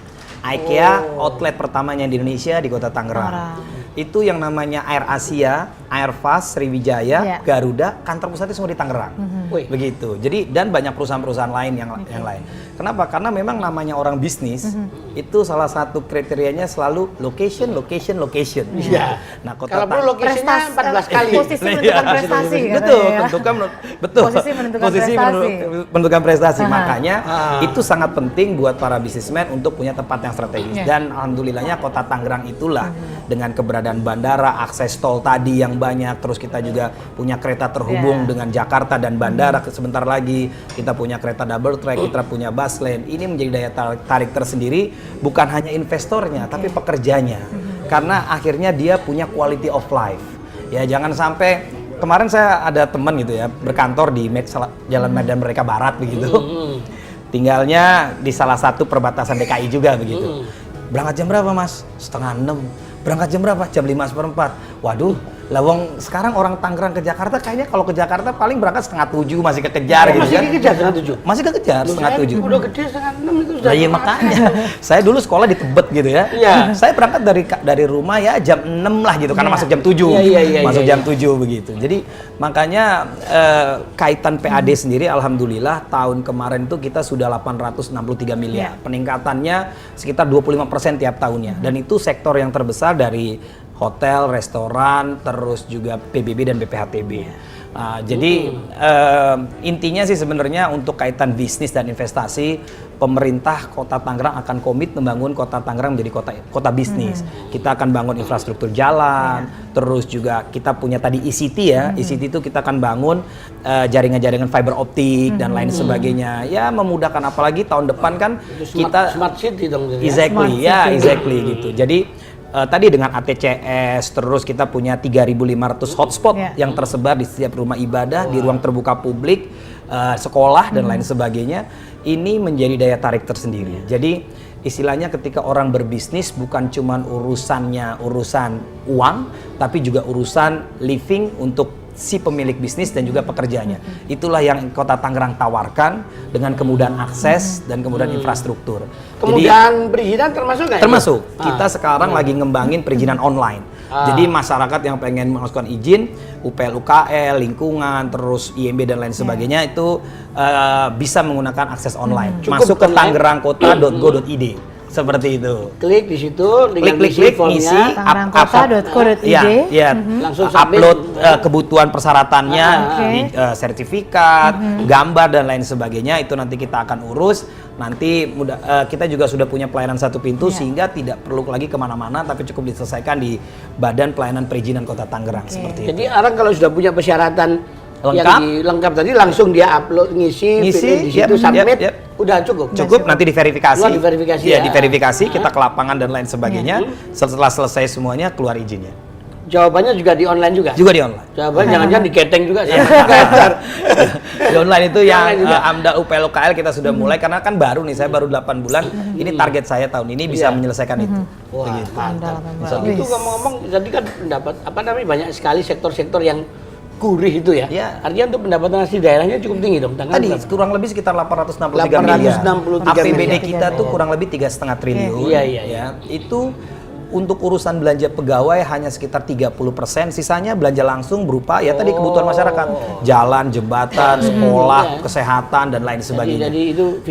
IKEA outlet pertamanya di Indonesia di Kota Tangerang. Itu yang namanya Air Asia, Air Fast, Sriwijaya, Garuda, kantor pusatnya semua di Tangerang. Begitu. Jadi dan banyak perusahaan-perusahaan lain yang lain. Kenapa? Karena memang namanya orang bisnis itu salah satu kriterianya selalu location. Iya. Nah, kalau perlu location-nya 14 kali. Posisi menentukan prestasi. Betul, betul. Posisi menentukan Posisi prestasi. menentukan prestasi. Makanya itu sangat penting buat para bisnismen untuk punya tempat yang strategis. Dan alhamdulillahnya Kota Tangerang itulah dengan keberadaan bandara, akses tol tadi yang banyak, terus kita juga punya kereta terhubung dengan Jakarta dan bandara. Sebentar lagi kita punya kereta double track, kita punya bus lane. Ini menjadi daya tarik tersendiri bukan hanya investornya tapi pekerjanya. Karena akhirnya dia punya quality of life. Ya, jangan sampai kemarin saya ada teman gitu ya, berkantor di Jalan Medan Merdeka Barat begitu. Tinggalnya di salah satu perbatasan DKI juga begitu. Berangkat jam berapa, Mas? 5:30. Berangkat jam berapa? Jam 5:04. Waduh, lawang sekarang orang Tangerang ke Jakarta kayaknya kalau ke Jakarta paling berangkat 6:30 masih kekejar gitu Masih kan. dikejar 7:30. Masih kekejar 5:30. Udah gede 5:30 itu sudah. Nah, iya makanya. Saya dulu sekolah di Tebet gitu ya. Iya. Saya berangkat dari rumah ya jam 6 lah gitu karena masuk jam 7. Iya, masuk iya. jam 7 begitu. Jadi makanya kaitan PAD sendiri alhamdulillah tahun kemarin itu kita sudah 863 miliar. Peningkatannya sekitar 25% tiap tahunnya. Dan itu sektor yang terbesar dari hotel, restoran, terus juga PBB dan BPHTB. Jadi intinya sih sebenarnya untuk kaitan bisnis dan investasi, pemerintah Kota Tangerang akan komit membangun Kota Tangerang menjadi kota bisnis. Kita akan bangun infrastruktur jalan, terus juga kita punya tadi ICT ya. ICT itu kita akan bangun jaringan-jaringan fiber optik dan lain sebagainya. Ya memudahkan, apalagi tahun depan kan kita smart city dong. Exactly gitu. Jadi tadi dengan ATCS, terus kita punya 3.500 hotspot yang tersebar di setiap rumah ibadah, di ruang terbuka publik, sekolah dan lain sebagainya. Ini menjadi daya tarik tersendiri. Jadi istilahnya ketika orang berbisnis bukan cuma urusan uang, tapi juga urusan living untuk si pemilik bisnis dan juga pekerjanya. Itulah yang Kota Tangerang tawarkan dengan kemudahan akses dan kemudahan infrastruktur. Kemudahan perizinan termasuk nggak? Termasuk. Kita sekarang lagi ngembangin perizinan online. Jadi masyarakat yang pengen melakukan izin, UPL, UKL, lingkungan, terus IMB dan lain sebagainya itu bisa menggunakan akses online. Masuk ke tangerangkota.go.id. Seperti itu. Klik di situ, dengan klik formnya, ngisi tangerangkota.co.id. langsung upload kebutuhan persyaratannya, sertifikat, gambar dan lain sebagainya. Itu nanti kita akan urus. Nanti kita juga sudah punya pelayanan satu pintu sehingga tidak perlu lagi kemana-mana, tapi cukup diselesaikan di Badan Pelayanan Perizinan Kota Tangerang seperti itu. Jadi orang kalau sudah punya persyaratan lengkap tadi langsung dia upload ngisi di situ submit udah cukup nanti diverifikasi. Keluar diverifikasi ya, diverifikasi kita ke lapangan dan lain sebagainya. Setelah selesai semuanya keluar izinnya. Jawabannya juga di online juga Di online. Jawabannya jangan-jangan di keteng juga sih. Di online itu yang AMDA UPL UKL kita sudah mulai karena kan baru nih, saya baru 8 bulan. Ini target saya tahun ini bisa menyelesaikan itu. Wah, mantap. Itu ngomong-ngomong tadi kan pendapat banyak sekali sektor-sektor yang gurih itu ya. Artinya untuk pendapatan asli daerahnya cukup tinggi dong. Tadi kurang lebih sekitar 863 miliar. APBD kita tuh kurang lebih 3,5 triliun. Iya. Itu untuk urusan belanja pegawai hanya sekitar 30%, sisanya belanja langsung berupa ya tadi kebutuhan masyarakat, jalan, jembatan, sekolah, kesehatan dan lain sebagainya. Jadi itu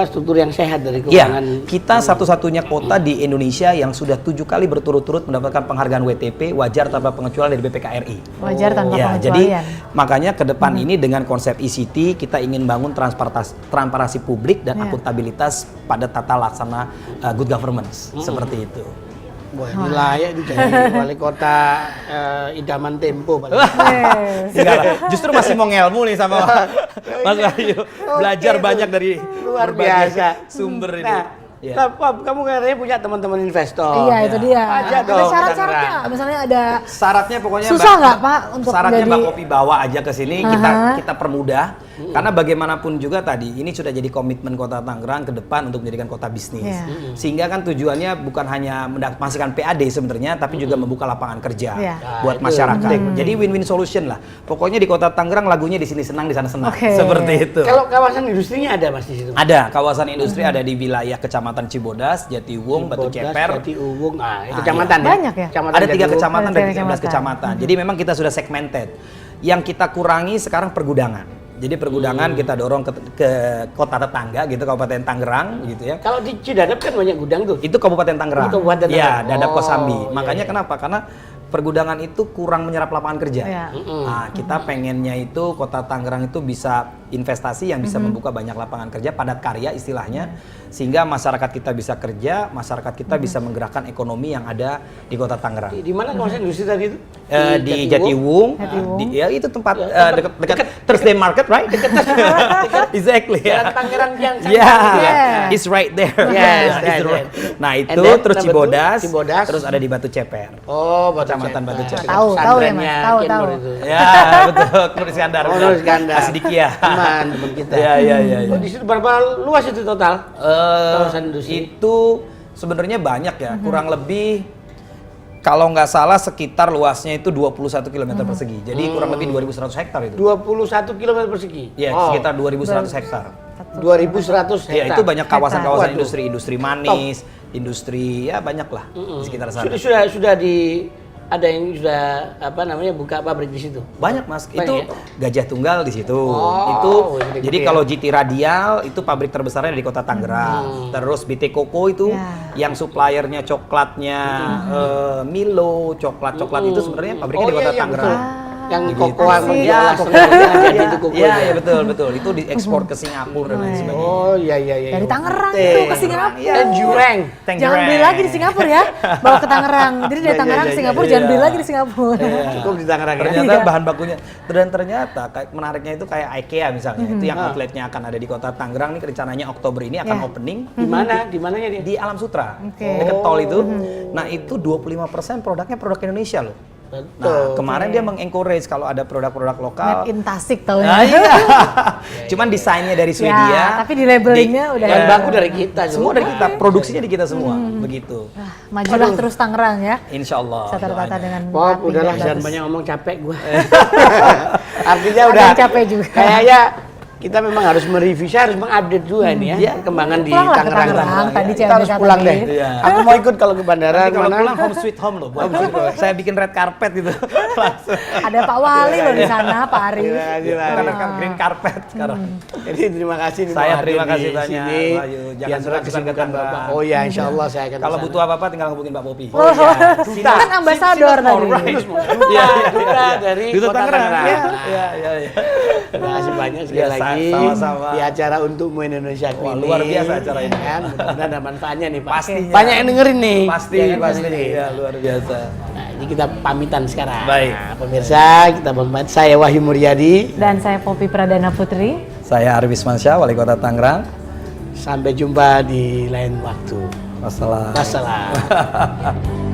struktur yang sehat dari keuangan. Kita satu-satunya kota di Indonesia yang sudah 7 kali berturut-turut mendapatkan penghargaan WTP wajar tanpa pengecualian dari BPKRI. Wajar tanpa pengecualian. Jadi makanya ke depan ini dengan konsep ICT kita ingin bangun transparansi publik dan akuntabilitas pada tata laksana good governance seperti itu. Wah, ini layak itu jadi wali kota idaman Tempo. Enggak lah, justru masih mau ngelmu nih sama Mas Wahyu. Belajar banyak dari luar biasa sumber ini. Nah, kamu katanya punya teman-teman investor. Iya, itu dia. Ada syarat-syaratnya, misalnya ada. Syaratnya pokoknya susah nggak Pak untuk syaratnya Mbak Kopi bawa aja ke sini, kita permudah. Karena bagaimanapun juga tadi ini sudah jadi komitmen Kota Tangerang ke depan untuk menjadikan kota bisnis. Sehingga kan tujuannya bukan hanya menghasilkan PAD sebenarnya, tapi juga membuka lapangan kerja buat masyarakat. Jadi win-win solution lah. Pokoknya di Kota Tangerang lagunya di sini senang, di sana senang. Seperti itu. Kalau kawasan industrinya ada Mas di situ? Ada, kawasan industri ada di wilayah Kecamatan Cibodas, Jatiwung, Batu Ceper. Jatiwung, kecamatan ya? Banyak ya? Ada 3 kecamatan dan 13 kecamatan. kecamatan. Jadi memang kita sudah segmented. Yang kita kurangi sekarang pergudangan. Jadi pergudangan kita dorong ke kota tetangga gitu, Kabupaten Tangerang gitu ya. Kalau di Cidadap kan banyak gudang tuh. Itu Kabupaten Tangerang. Itu Kabupaten Ya, Tangerang. Dadap Kosambi. Iya, Makanya kenapa? Karena pergudangan itu kurang menyerap lapangan kerja. Nah, kita pengennya itu Kota Tangerang itu bisa investasi yang bisa membuka banyak lapangan kerja, padat karya istilahnya, sehingga masyarakat kita bisa kerja, masyarakat kita bisa menggerakkan ekonomi yang ada di Kota Tangerang. Di mana kawasan industri tadi itu? Di Jatiwung, ya itu tempat dekat Thursday Market, right? Exactly. Jalan Tangerang yang It's right there. Yes, It's right. Nah itu And then, terus number Cibodas, 2, Cibodas, terus ada di Batu Ceper. Oh, Kecamatan Batu Ceper. Tahu ya Mas, tahu. Ya betul, Nur Iskandar. Oh, Nur Iskandar. Asidikia. Teman kita. Ya. Oh, di situ berapa luas itu total? Kawasan industri. Itu sebenarnya banyak ya, kurang lebih kalau nggak salah sekitar luasnya itu 21 km persegi. Jadi kurang lebih 2.100 hektar itu. 21 km persegi. Ya, sekitar 2.100 hektar. 2.100 hektar. Ya, itu banyak kawasan-kawasan Waduh. industri manis, industri ya banyak lah di sekitar sana. Sudah ada yang sudah buka pabrik di situ. Banyak Mas, Banyak itu ya? Gajah Tunggal di situ. gede-gede Jadi ya. kalau GT Radial itu pabrik terbesarnya di Kota Tangerang. Terus BT Koko itu yang suppliernya coklatnya Milo, coklat itu sebenarnya pabriknya di Kota Tangerang. Yang Gitu. kokoa Iya, itu kokoa. Iya, betul. Itu diekspor ke Singapura dan lain sebagainya. Oh, iya. Dari Tangerang tuh ke Singapura. Dan Jureng. Jangan beli lagi di Singapura ya, bawa ke Tangerang. Jadi dari Tangerang ke Singapura jangan beli lagi di Singapura. Cukup di Tangerang ya. Ternyata bahan bakunya dan ternyata menariknya itu kayak IKEA misalnya. Itu yang outletnya akan ada di Kota Tangerang nih, rencananya Oktober ini akan opening. Di mana? Di mananya dia? Di Alam Sutra. Oke. Dekat tol itu. Nah, itu 25% produknya produk Indonesia loh. Nah, kemarin dia mengencourage kalau ada produk-produk lokal. Made in Tasik tau Nah, ya. iya. Cuman desainnya dari Swedia. Tapi di labelingnya udah. Bahan baku dari kita. Semua dari kita, produksinya di kita semua, begitu. Majulah terus Tangerang ya. Insya Allah. Bisa tertata dengan Pop, rapi udahlah dan jangan bagus. banyak ngomong, capek gua. Artinya Ada udah yang capek juga. Kayaknya kita memang harus mereview, saya harus mengupdate juga ini ya, perkembangan di Pulanglah ke Tangerang. Tangerang, tadi Kita CMK harus pulang tadi. deh. Iya. Aku mau ikut kalau ke bandara Nanti kalau mana? pulang home sweet home loh. Saya bikin red carpet gitu. Langsung. Ada Pak Wali loh di sana, Pak Ari. Bukan green carpet sekarang. Jadi terima kasih nih Saya mau terima hadir kasih di banyak, sini. Wahyu. Jangan Di antara suka-suka kesibukan ke Tangerang. Bapak. Oh ya, insya Allah saya akan Kalau kesana. butuh apa-apa tinggal hubungin Pak Popi. Oh, kan ambasador tadi. Duta dari Duta Kota Tangerang. Tangerang. Iya. Terima kasih banyak sekali Ya, lagi sama-sama. di acara Untukmu Indonesia Wah, ini. luar biasa acara ini. Kan, mudah-mudahan ada manfaatnya nih Pak. Pastinya. Banyak yang dengerin nih. Pasti, Ya kan, pasti. dengerin. Ya, luar biasa. Nah, ini kita pamitan sekarang. Baik. Nah, pemirsa, kita pamit. Saya Wahyu Muryadi. Dan saya Popi Pradana Putri. Saya Arif Mansyah, Wali Kota Tangerang. Sampai jumpa di lain waktu. Wassalam. Wassalam.